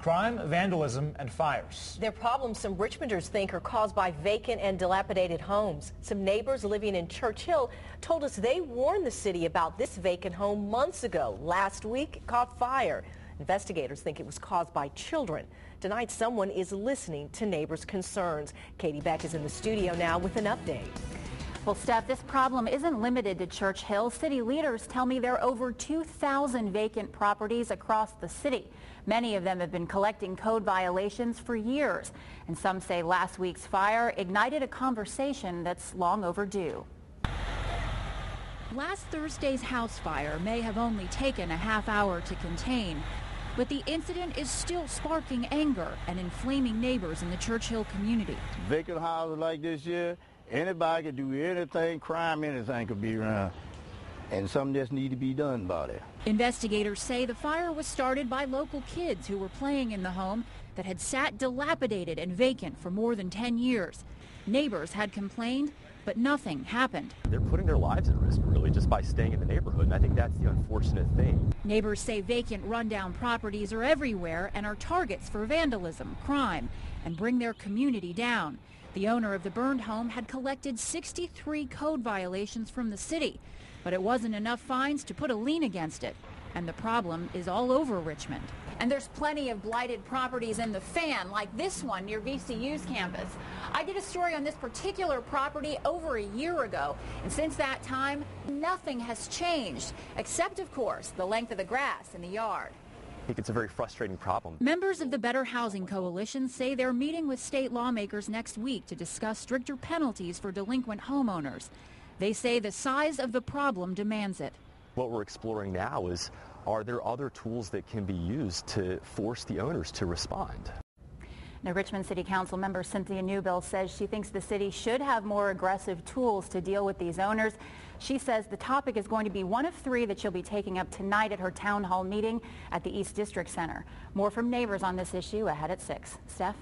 crime, vandalism, and fires. They're problems some Richmonders think are caused by vacant and dilapidated homes. Some neighbors living in Church Hill told us they warned the city about this vacant home months ago. Last week, it caught fire. Investigators think it was caused by children. Tonight, someone is listening to neighbors' concerns. Katie Beck is in the studio now with an update. Well, Steph, this problem isn't limited to Church Hill. City leaders tell me there are over 2,000 vacant properties across the city. Many of them have been collecting code violations for years. And some say last week's fire ignited a conversation that's long overdue. Last Thursday's house fire may have only taken a half hour to contain, but the incident is still sparking anger and inflaming neighbors in the Church Hill community. Vacant houses like this here, anybody could do anything, crime, anything could be around. And something just need to be done about it. Investigators say the fire was started by local kids who were playing in the home that had sat dilapidated and vacant for more than 10 years. Neighbors had complained, but nothing happened. They're putting their lives at risk, really, just by staying in the neighborhood, and I think that's the unfortunate thing. Neighbors say vacant, rundown properties are everywhere and are targets for vandalism, crime, and bring their community down. The owner of the burned home had collected 63 code violations from the city, but it wasn't enough fines to put a lien against it. And the problem is all over Richmond. And there's plenty of blighted properties in the fan, like this one near VCU's campus. I did a story on this particular property over a year ago, and since that time, nothing has changed, except, of course, the length of the grass in the yard. I think it's a very frustrating problem. Members of the Better Housing Coalition say they're meeting with state lawmakers next week to discuss stricter penalties for delinquent homeowners. They say the size of the problem demands it. What we're exploring now is, are there other tools that can be used to force the owners to respond? Now, Richmond City Council member Cynthia Newbill says she thinks the city should have more aggressive tools to deal with these owners. She says the topic is going to be one of 3 that she'll be taking up tonight at her town hall meeting at the East District Center. More from neighbors on this issue ahead at 6. Steph?